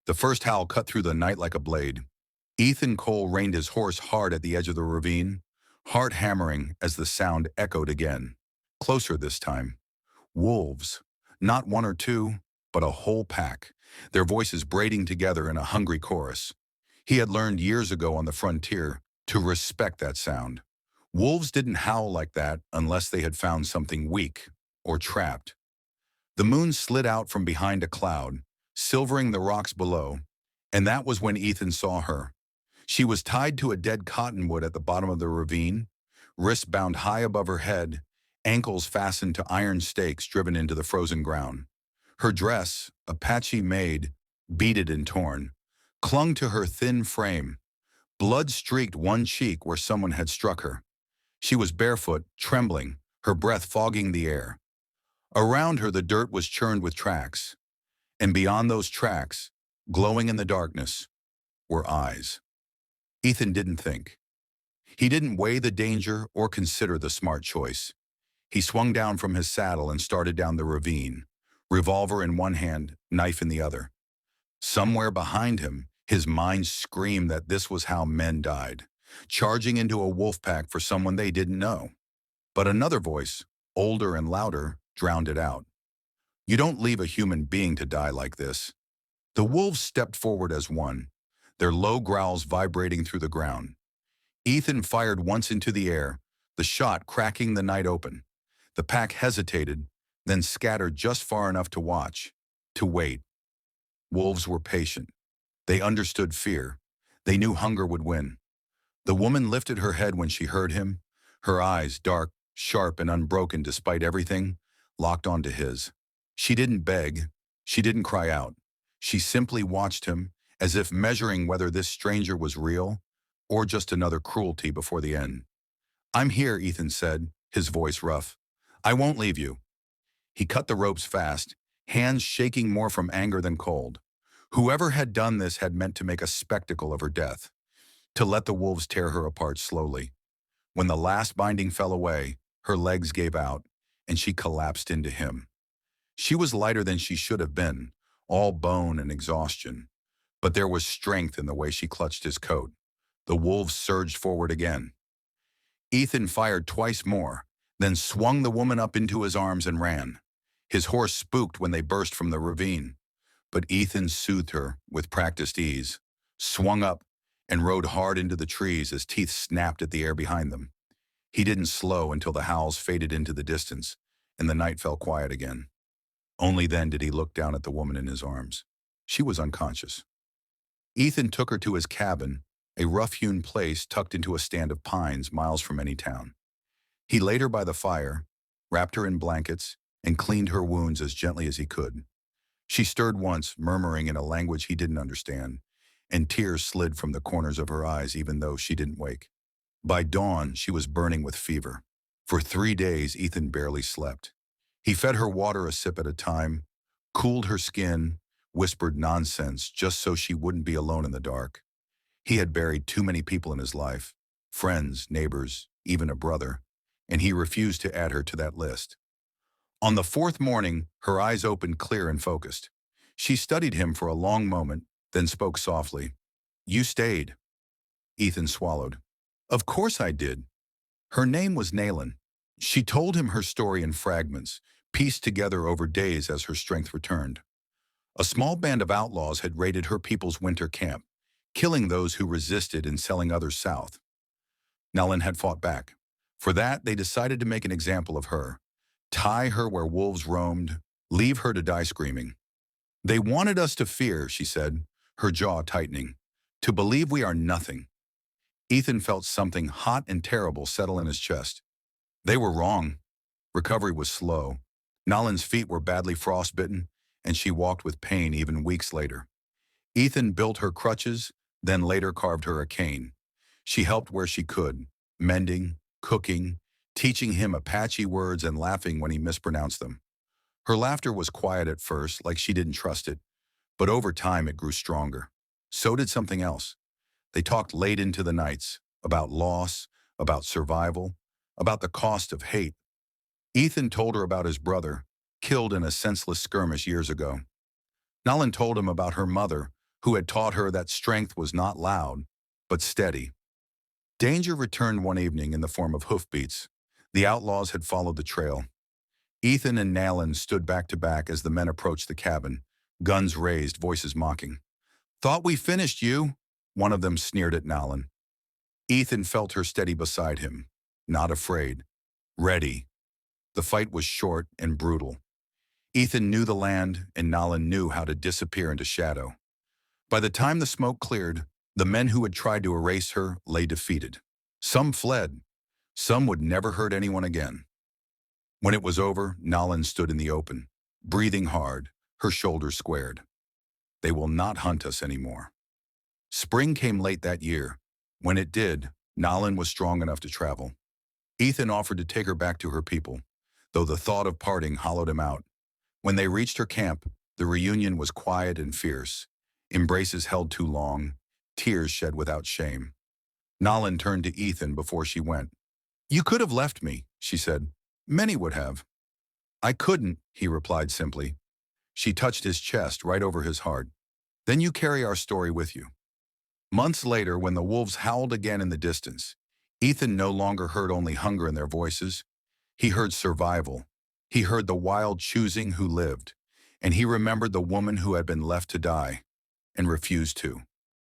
The first howl cut through the night like a blade. Ethan Cole reined his horse hard at the edge of the ravine, heart hammering as the sound echoed again. Closer this time. Wolves. Not one or two, but a whole pack, their voices braiding together in a hungry chorus. He had learned years ago on the frontier to respect that sound. Wolves didn't howl like that unless they had found something weak or trapped. The moon slid out from behind a cloud, silvering the rocks below, and that was when Ethan saw her. She was tied to a dead cottonwood at the bottom of the ravine, wrists bound high above her head, ankles fastened to iron stakes driven into the frozen ground. Her dress, Apache made, beaded and torn, clung to her thin frame. Blood streaked one cheek where someone had struck her. She was barefoot, trembling, her breath fogging the air. Around her the dirt was churned with tracks, and beyond those tracks, glowing in the darkness, were eyes. Ethan didn't think. He didn't weigh the danger or consider the smart choice. He swung down from his saddle and started down the ravine, revolver in one hand, knife in the other. Somewhere behind him, his mind screamed that this was how men died, charging into a wolf pack for someone they didn't know. But another voice, older and louder, drowned it out. You don't leave a human being to die like this. The wolves stepped forward as one, their low growls vibrating through the ground. Ethan fired once into the air, the shot cracking the night open. The pack hesitated, then scattered just far enough to watch, to wait. Wolves were patient. They understood fear. They knew hunger would win. The woman lifted her head when she heard him, her eyes, dark, sharp, and unbroken despite everything, locked onto his. She didn't beg. She didn't cry out. She simply watched him, as if measuring whether this stranger was real or just another cruelty before the end. I'm here, Ethan said, his voice rough. I won't leave you. He cut the ropes fast, hands shaking more from anger than cold. Whoever had done this had meant to make a spectacle of her death, to let the wolves tear her apart slowly. When the last binding fell away, her legs gave out, and she collapsed into him. She was lighter than she should have been, all bone and exhaustion. But there was strength in the way she clutched his coat. The wolves surged forward again. Ethan fired twice more, then swung the woman up into his arms and ran. His horse spooked when they burst from the ravine. But Ethan soothed her with practiced ease, swung up, and rode hard into the trees as teeth snapped at the air behind them. He didn't slow until the howls faded into the distance, and the night fell quiet again. Only then did he look down at the woman in his arms. She was unconscious. Ethan took her to his cabin, a rough-hewn place tucked into a stand of pines miles from any town. He laid her by the fire, wrapped her in blankets, and cleaned her wounds as gently as he could. She stirred once, murmuring in a language he didn't understand, and tears slid from the corners of her eyes even though she didn't wake. By dawn, she was burning with fever. For 3 days, Ethan barely slept. He fed her water a sip at a time, cooled her skin, whispered nonsense just so she wouldn't be alone in the dark. He had buried too many people in his life, friends, neighbors, even a brother, and he refused to add her to that list. On the 4th morning, her eyes opened clear and focused. She studied him for a long moment, then spoke softly. You stayed. Ethan swallowed. Of course I did. Her name was Naylan. She told him her story in fragments, pieced together over days as her strength returned. A small band of outlaws had raided her people's winter camp, killing those who resisted and selling others south. Naylan had fought back. For that, they decided to make an example of her, tie her where wolves roamed, leave her to die screaming. They wanted us to fear, she said, her jaw tightening, to believe we are nothing. Ethan felt something hot and terrible settle in his chest. They were wrong. Recovery was slow. Naylan's feet were badly frostbitten, and she walked with pain even weeks later. Ethan built her crutches, then later carved her a cane. She helped where she could, mending, cooking, teaching him Apache words and laughing when he mispronounced them. Her laughter was quiet at first, like she didn't trust it, but over time it grew stronger. So did something else. They talked late into the nights, about loss, about survival, about the cost of hate. Ethan told her about his brother, killed in a senseless skirmish years ago. Naylan told him about her mother, who had taught her that strength was not loud, but steady. Danger returned one evening in the form of hoofbeats. The outlaws had followed the trail. Ethan and Nalin stood back to back as the men approached the cabin, guns raised, voices mocking. "Thought we finished you," one of them sneered at Nalin. Ethan felt her steady beside him, not afraid, ready. The fight was short and brutal. Ethan knew the land, and Nalin knew how to disappear into shadow. By the time the smoke cleared, the men who had tried to erase her lay defeated. Some fled. Some would never hurt anyone again. When it was over, Nalin stood in the open, breathing hard, her shoulders squared. "They will not hunt us anymore." Spring came late that year. When it did, Nalin was strong enough to travel. Ethan offered to take her back to her people, though the thought of parting hollowed him out. When they reached her camp, the reunion was quiet and fierce. Embraces held too long, tears shed without shame. Nalin turned to Ethan before she went. "You could have left me," she said. "Many would have." "I couldn't," he replied simply. She touched his chest right over his heart. "Then you carry our story with you." Months later, when the wolves howled again in the distance, Ethan no longer heard only hunger in their voices. He heard survival. He heard the wild choosing who lived, and he remembered the woman who had been left to die and refused to.